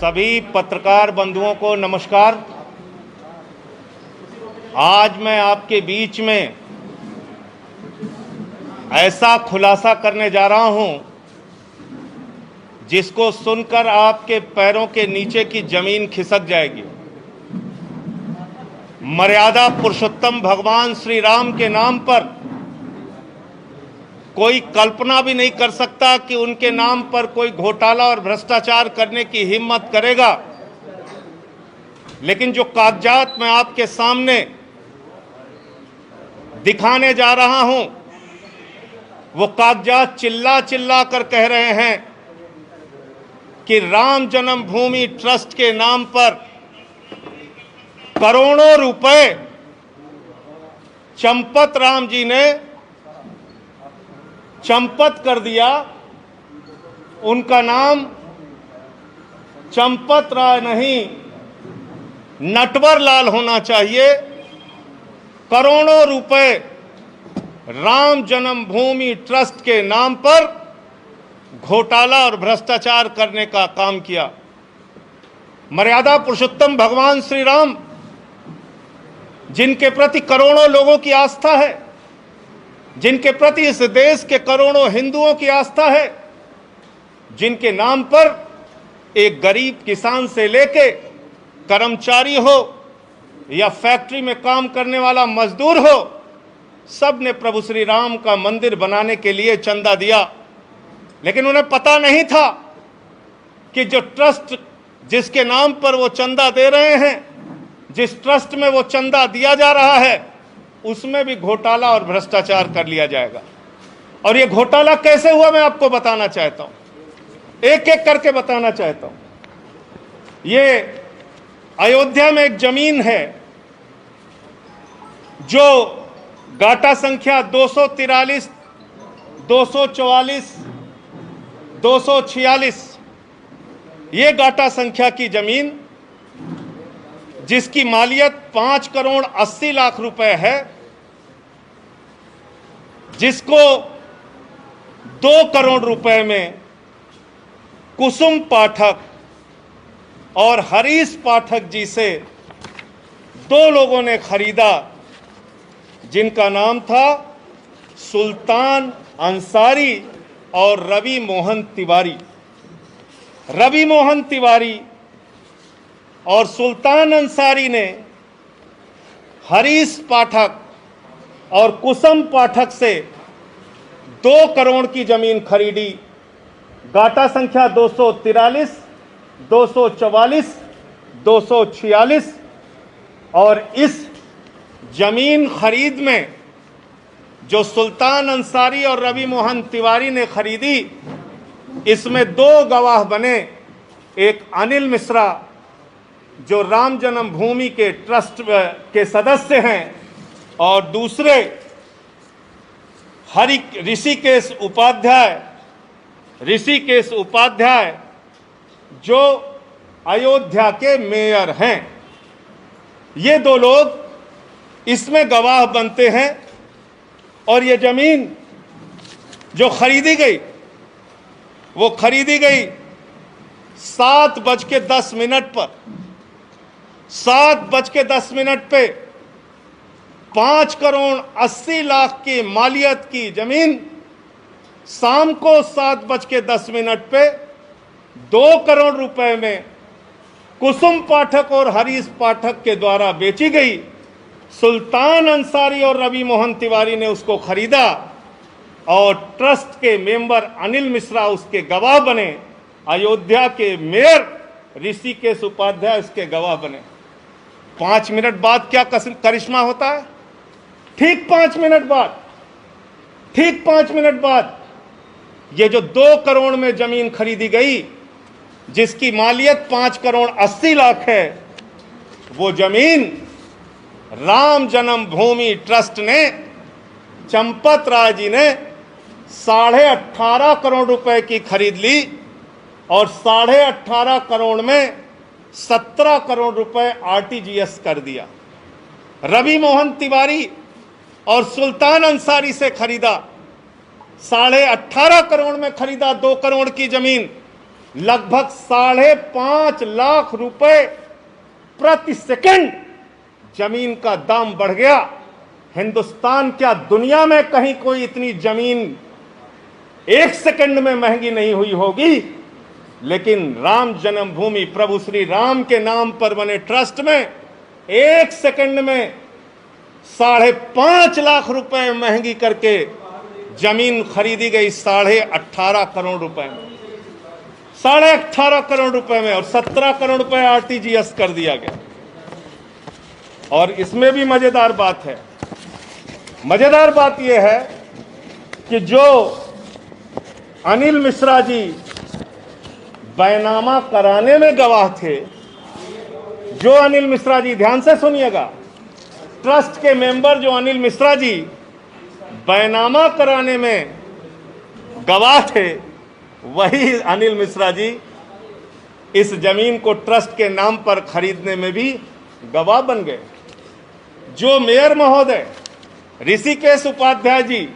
सभी पत्रकार बंधुओं को नमस्कार। आज मैं आपके बीच में ऐसा खुलासा करने जा रहा हूं जिसको सुनकर आपके पैरों के नीचे की जमीन खिसक जाएगी। मर्यादा पुरुषोत्तम भगवान श्री राम के नाम पर कोई कल्पना भी नहीं कर सकता कि उनके नाम पर कोई घोटाला और भ्रष्टाचार करने की हिम्मत करेगा। लेकिन जो कागजात मैं आपके सामने दिखाने जा रहा हूं, वो कागजात चिल्ला चिल्ला कर कह रहे हैं कि राम जन्मभूमि ट्रस्ट के नाम पर करोड़ों रुपए चंपत राम जी ने चंपत कर दिया। उनका नाम चंपत राय नहीं, नटवर लाल होना चाहिए। करोड़ों रुपए राम जन्मभूमि ट्रस्ट के नाम पर घोटाला और भ्रष्टाचार करने का काम किया। मर्यादा पुरुषोत्तम भगवान श्री राम, जिनके प्रति करोड़ों लोगों की आस्था है, जिनके प्रति इस देश के करोड़ों हिंदुओं की आस्था है, जिनके नाम पर एक गरीब किसान से लेके कर्मचारी हो या फैक्ट्री में काम करने वाला मजदूर हो, सब ने प्रभु श्री राम का मंदिर बनाने के लिए चंदा दिया। लेकिन उन्हें पता नहीं था कि जो ट्रस्ट जिसके नाम पर वो चंदा दे रहे हैं, जिस ट्रस्ट में वो चंदा दिया जा रहा है, उसमें भी घोटाला और भ्रष्टाचार कर लिया जाएगा। और ये घोटाला कैसे हुआ मैं आपको बताना चाहता हूं, एक एक करके बताना चाहता हूं। ये अयोध्या में एक जमीन है जो गाटा संख्या 243, 244, 246, ये गाटा संख्या की जमीन जिसकी मालियत 5 करोड़ 80 लाख रुपए है, जिसको 2 करोड़ रुपए में कुसुम पाठक और हरीश पाठक जी से 2 लोगों ने खरीदा, जिनका नाम था सुल्तान अंसारी और रवि मोहन तिवारी। रवि मोहन तिवारी और सुल्तान अंसारी ने हरीश पाठक और कुसुम पाठक से 2 करोड़ की जमीन खरीदी। गाटा संख्या 243, 244, 246। और इस जमीन खरीद में जो सुल्तान अंसारी और रवि मोहन तिवारी ने खरीदी, इसमें 2 गवाह बने। एक अनिल मिश्रा जो राम जन्मभूमि के ट्रस्ट के सदस्य हैं, और दूसरे ऋषिकेश उपाध्याय जो अयोध्या के मेयर हैं। ये 2 लोग इसमें गवाह बनते हैं। और ये जमीन जो खरीदी गई, वो खरीदी गई 7:10 पर। 7:10 पे 5 करोड़ 80 लाख की मालियत की जमीन शाम को 7:10 पे 2 करोड़ रुपए में कुसुम पाठक और हरीश पाठक के द्वारा बेची गई। सुल्तान अंसारी और रवि मोहन तिवारी ने उसको खरीदा और ट्रस्ट के मेंबर अनिल मिश्रा उसके गवाह बने। अयोध्या के मेयर ऋषिकेश उपाध्याय उसके गवाह बने। 5 मिनट बाद क्या करिश्मा होता है? ठीक 5 मिनट बाद ये जो 2 करोड़ में जमीन खरीदी गई, जिसकी मालियत 5 करोड़ 80 लाख है, वो जमीन राम जन्मभूमि ट्रस्ट ने, चंपत राय जी ने 18.5 करोड़ रुपए की खरीद ली। और 18.5 करोड़ में 17 करोड़ रुपए आरटीजीएस कर दिया। रवि मोहन तिवारी और सुल्तान अंसारी से खरीदा, 18.5 करोड़ में खरीदा 2 करोड़ की जमीन, लगभग 5.5 लाख रुपए प्रति सेकंड जमीन का दाम बढ़ गया। हिंदुस्तान क्या दुनिया में कहीं कोई इतनी जमीन 1 सेकंड में महंगी नहीं हुई होगी, लेकिन राम जन्मभूमि प्रभु श्री राम के नाम पर बने ट्रस्ट में 1 सेकंड में 5.5 लाख रुपए महंगी करके जमीन खरीदी गई 18.5 करोड़ रुपए में, 18.5 करोड़ रुपए में, और 17 करोड़ रुपए आरटीजीएस कर दिया गया। और इसमें भी मजेदार बात है, मजेदार बात यह है कि जो अनिल मिश्रा जी बैनामा कराने में गवाह थे, जो अनिल मिश्रा जी, ध्यान से सुनिएगा, ट्रस्ट के मेंबर जो अनिल मिश्रा जी बैनामा कराने में गवाह थे, वही अनिल मिश्रा जी इस जमीन को ट्रस्ट के नाम पर खरीदने में भी गवाह बन गए। जो मेयर महोदय ऋषिकेश उपाध्याय जी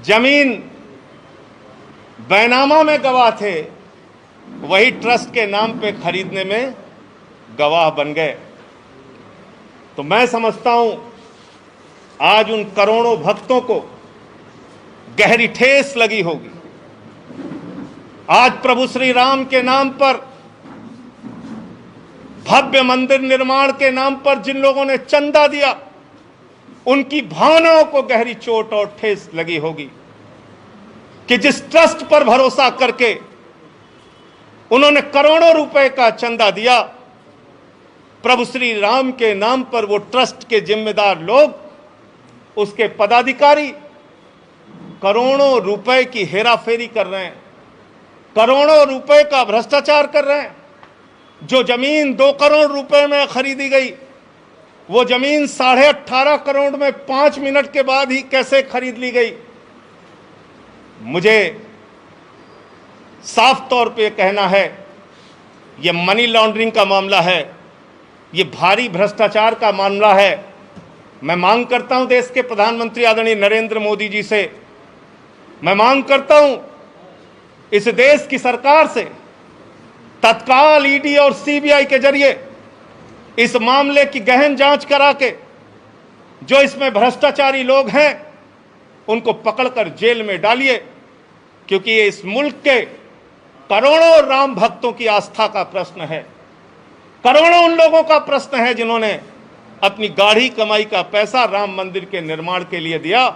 जमीन बैनामा में गवाह थे, वही ट्रस्ट के नाम पे खरीदने में गवाह बन गए। तो मैं समझता हूं आज उन करोड़ों भक्तों को गहरी ठेस लगी होगी। आज प्रभु श्री राम के नाम पर, भव्य मंदिर निर्माण के नाम पर जिन लोगों ने चंदा दिया, उनकी भावनाओं को गहरी चोट और ठेस लगी होगी कि जिस ट्रस्ट पर भरोसा करके उन्होंने करोड़ों रुपए का चंदा दिया, प्रभु श्री राम के नाम पर वो ट्रस्ट के जिम्मेदार लोग, उसके पदाधिकारी करोड़ों रुपए की हेराफेरी कर रहे हैं, करोड़ों रुपए का भ्रष्टाचार कर रहे हैं। जो जमीन 2 करोड़ रुपए में खरीदी गई, वो जमीन 18.5 करोड़ में 5 मिनट के बाद ही कैसे खरीद ली गई। मुझे साफ तौर पे कहना है, ये मनी लॉन्ड्रिंग का मामला है, ये भारी भ्रष्टाचार का मामला है। मैं मांग करता हूं देश के प्रधानमंत्री आदरणीय नरेंद्र मोदी जी से, मैं मांग करता हूं इस देश की सरकार से, तत्काल ईडी और सीबीआई के जरिए इस मामले की गहन जांच करा के जो इसमें भ्रष्टाचारी लोग हैं उनको पकड़कर जेल में डालिए, क्योंकि ये इस मुल्क के करोड़ों राम भक्तों की आस्था का प्रश्न है, करोड़ों उन लोगों का प्रश्न है जिन्होंने अपनी गाढ़ी कमाई का पैसा राम मंदिर के निर्माण के लिए दिया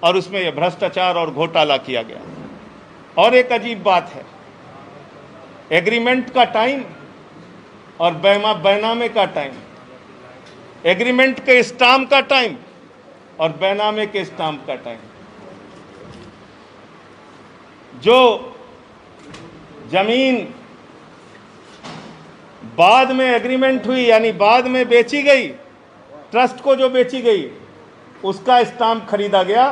और उसमें यह भ्रष्टाचार और घोटाला किया गया। और एक अजीब बात है, एग्रीमेंट का टाइम और बैनामे का टाइम, एग्रीमेंट के स्टाम्प का टाइम और बैनामे के स्टाम्प का टाइम। जो जमीन बाद में एग्रीमेंट हुई, यानी बाद में बेची गई, ट्रस्ट को जो बेची गई, उसका स्टाम्प खरीदा गया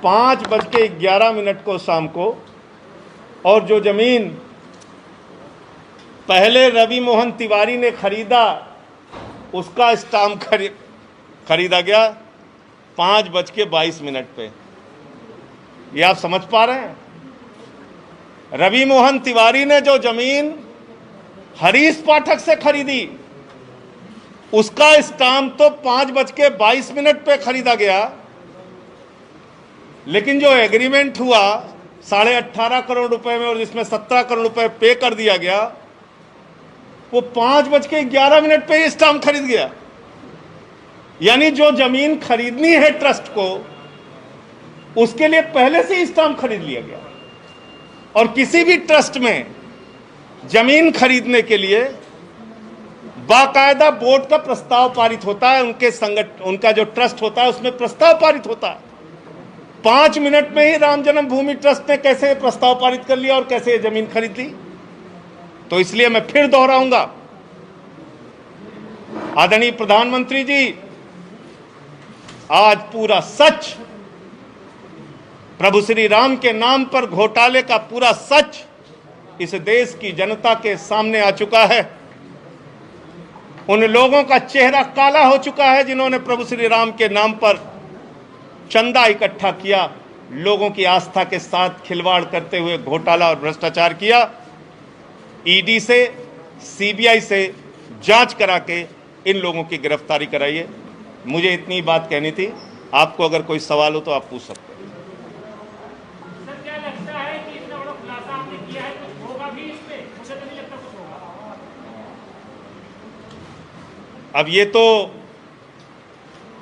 5:11 को शाम को, और जो जमीन पहले रवि मोहन तिवारी ने खरीदा, उसका स्टाम्प खरीदा गया 5:22 पे। ये आप समझ पा रहे हैं? रवि मोहन तिवारी ने जो जमीन हरीश पाठक से खरीदी, उसका स्टाम्प तो 5:22 पे खरीदा गया, लेकिन जो एग्रीमेंट हुआ 18.5 करोड़ रुपए में और जिसमें 17 करोड़ रुपए पे कर दिया गया, वो 5:11 पे ही स्टाम्प खरीद गया। यानी जो जमीन खरीदनी है ट्रस्ट को, उसके लिए पहले से ही स्टाम्प खरीद लिया गया। और किसी भी ट्रस्ट में जमीन खरीदने के लिए बाकायदा बोर्ड का प्रस्ताव पारित होता है, उनका जो ट्रस्ट होता है उसमें प्रस्ताव पारित होता है। 5 मिनट में ही राम जन्मभूमि ट्रस्ट ने कैसे प्रस्ताव पारित कर लिया और कैसे ये जमीन खरीद ली। तो इसलिए मैं फिर दोहराऊंगा, आदरणीय प्रधानमंत्री जी, आज पूरा सच, प्रभु श्री राम के नाम पर घोटाले का पूरा सच इस देश की जनता के सामने आ चुका है। उन लोगों का चेहरा काला हो चुका है जिन्होंने प्रभु श्री राम के नाम पर चंदा इकट्ठा किया, लोगों की आस्था के साथ खिलवाड़ करते हुए घोटाला और भ्रष्टाचार किया। ईडी से, सीबीआई से जांच करा के इन लोगों की गिरफ्तारी कराइए। मुझे इतनी बात कहनी थी। आपको अगर कोई सवाल हो तो आप पूछ सकते हैं। सर, क्या लगता है कि इतना बड़ा खुलासा आपने किया है, कुछ होगा भी इसमें? मुझे तो नहीं लगता कुछ होगा। अब ये तो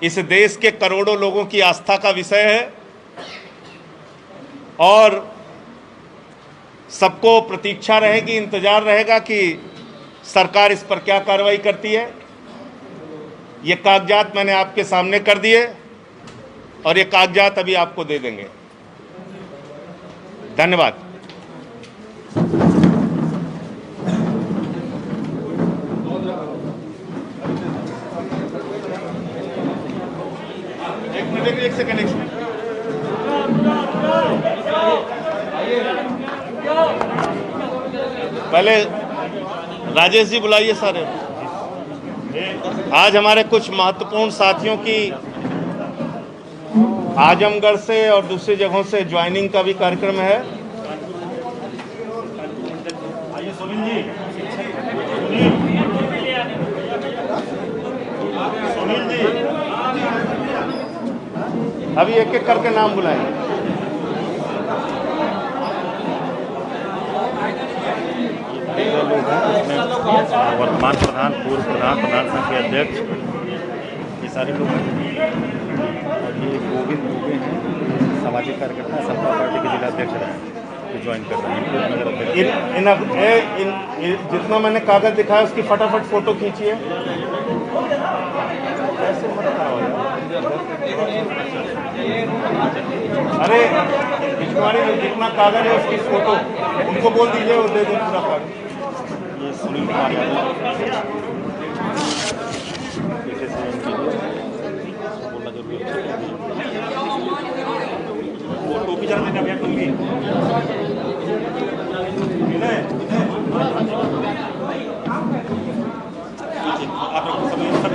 इस देश के करोड़ों लोगों की आस्था का विषय है और सबको प्रतीक्षा रहेगी, इंतजार रहेगा कि सरकार इस पर क्या कार्रवाई करती है। ये कागजात मैंने आपके सामने कर दिए और ये कागजात अभी आपको दे देंगे। धन्यवाद। एक सेकंड। पहले राजेश जी बुलाइए सारे। आज हमारे कुछ महत्वपूर्ण साथियों की आजमगढ़ से और दूसरी जगहों से ज्वाइनिंग का भी कार्यक्रम है। सुनील जी, अभी एक एक करके नाम बुलाएंगे। वर्तमान प्रधान, पूर्व प्रधान, प्रधान संघ के अध्यक्ष, ये सारे लोग हैं। और ये गोविंद दुबे हैं, सामाजिक कार्यकर्ता, समता पार्टी के जिला अध्यक्ष रहे, ज्वाइन कर रहे हैं। जितना मैंने कागज दिखाया उसकी फटाफट फोटो खींचिए। ऐसे मत कराओ यार। अरे भिजवानी में जितना कागज है उसकी फोटो उनको बोल दीजिए, वो दे दें पूरा कागज। ये सुनील कुमार यादव बोलना जरूरी है। वो टोपी जरा लेने भैया तुम भी।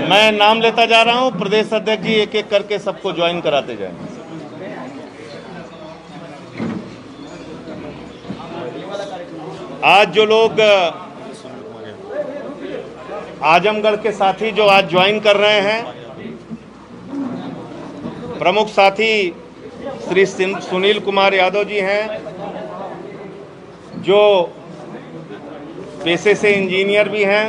मैं नाम लेता जा रहा हूं, प्रदेश अध्यक्ष जी एक एक करके सबको ज्वाइन कराते जाएं। आज जो लोग आजमगढ़ के साथी जो आज ज्वाइन कर रहे हैं, प्रमुख साथी श्री सुनील कुमार यादव जी हैं, जो पेशे से इंजीनियर भी हैं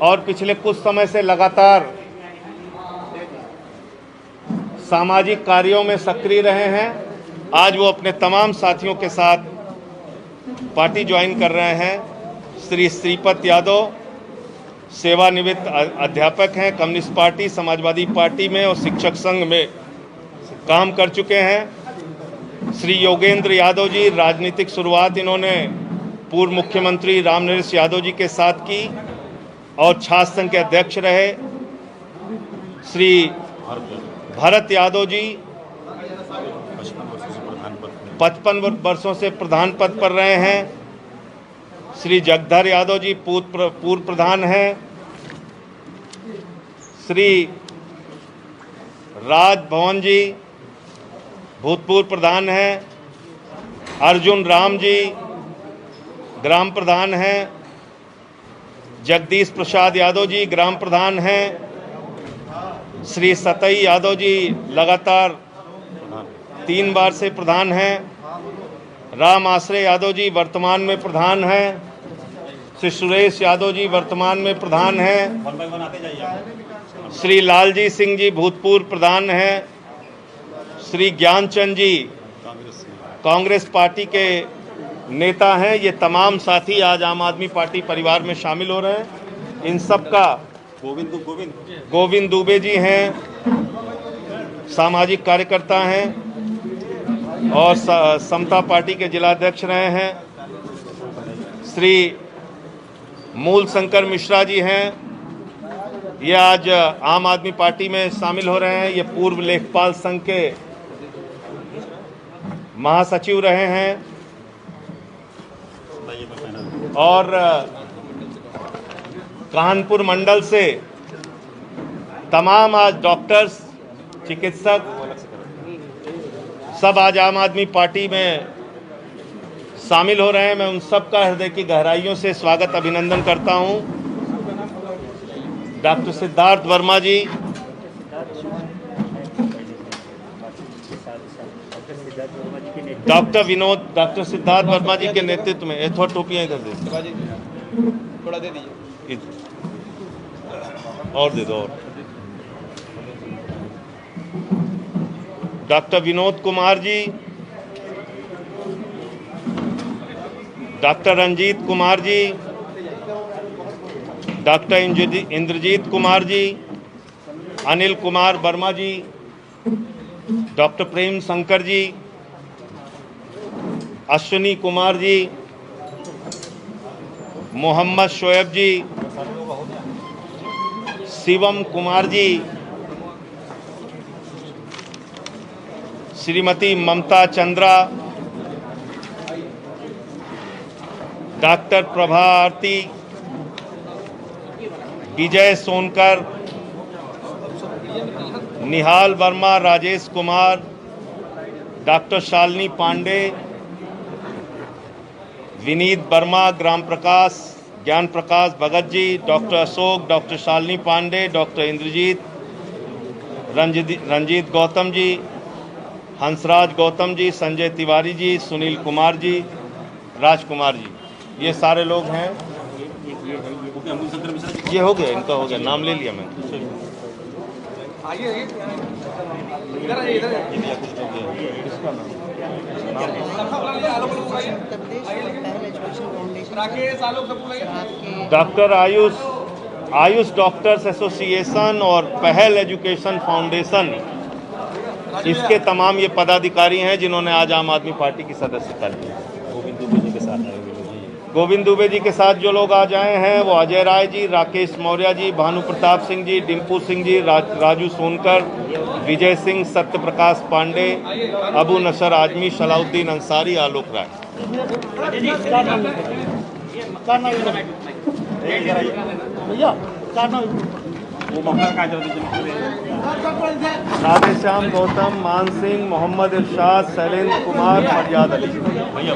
और पिछले कुछ समय से लगातार सामाजिक कार्यों में सक्रिय रहे हैं। आज वो अपने तमाम साथियों के साथ पार्टी ज्वाइन कर रहे हैं। श्री श्रीपत यादव सेवानिवृत्त अध्यापक हैं, कम्युनिस्ट पार्टी, समाजवादी पार्टी में और शिक्षक संघ में काम कर चुके हैं। श्री योगेंद्र यादव जी, राजनीतिक शुरुआत इन्होंने पूर्व मुख्यमंत्री रामनरेश यादव जी के साथ की और छात्र संघ के अध्यक्ष रहे। श्री भरत यादव जी 55 वर्षों से प्रधान पद पर रहे हैं। श्री जगधर यादव जी पूर्व प्रधान हैं। श्री राज भवन जी भूतपूर्व प्रधान हैं। अर्जुन राम जी ग्राम प्रधान हैं। जगदीश प्रसाद यादव जी ग्राम प्रधान हैं। श्री सतई यादव जी लगातार 3 बार से प्रधान हैं। राम आश्रय यादव जी वर्तमान में प्रधान हैं। श्री सुरेश यादव जी वर्तमान में प्रधान हैं। श्री लालजी सिंह जी भूतपूर्व प्रधान हैं। श्री ज्ञानचंद जी कांग्रेस पार्टी के नेता हैं। ये तमाम साथी आज आम आदमी पार्टी परिवार में शामिल हो रहे हैं। इन सब का गोविंद दुबे जी हैं, सामाजिक कार्यकर्ता हैं और समता पार्टी के जिलाध्यक्ष रहे हैं। श्री मूल शंकर मिश्रा जी हैं, ये आज आम आदमी पार्टी में शामिल हो रहे हैं। ये पूर्व लेखपाल संघ के महासचिव रहे हैं और कानपुर मंडल से तमाम आज डॉक्टर्स, चिकित्सक सब आज आम आदमी पार्टी में शामिल हो रहे हैं। मैं उन सब का हृदय की गहराइयों से स्वागत अभिनंदन करता हूं। डॉक्टर सिद्धार्थ वर्मा जी, डॉक्टर सिद्धार्थ वर्मा जी के नेतृत्व में थोड़ा टोपियां इधर दे, थोड़ा दे दीजिए और दे दो। और doctor Vinod Kumar ji, doctor Ranjit Kumar ji, doctor Indrajit Kumar ji, Anil Kumar Verma ji, doctor Prem Shankar ji, Ashwini Kumar ji, Mohammad Shoaib ji, Shivam Kumar ji, Shrimati Mamta Chandra, doctor Prabha Aarti, Vijay Sonkar, Nihal Verma, Rajesh Kumar, doctor Shalini Pandey, Vineet Verma, ग्राम Prakash, Gyan Prakash Bhagat ji, doctor Ashok, doctor Shalini Pandey, doctor Indrajit, Ranjit Gautam ji, Hansraj Gautam ji, Sanjay Tiwari ji, Sunil Kumar ji, Rajkumar ji, ये सारे लोग हैं। ये हो गया, इनका हो गया, नाम ले लिया मैंने। डॉक्टर आयुष डॉक्टर्स एसोसिएशन और पहल एजुकेशन फाउंडेशन, इसके तमाम ये पदाधिकारी हैं जिन्होंने आज आम आदमी पार्टी की सदस्यता ली। गोविंद दुबे जी के साथ जो लोग आज आए हैं वो अजय राय जी, राकेश मौर्य जी, भानु प्रताप सिंह जी, डिम्पू सिंह जी, राजू सोनकर, विजय सिंह, सत्य प्रकाश पांडे, अबू नसर आजमी, सलाउद्दीन अंसारी, आलोक राय। राधे श्याम गौतम, मान सिंह, मोहम्मद इरशाद, शैलेंद्र कुमार, फरियाद अली। भैया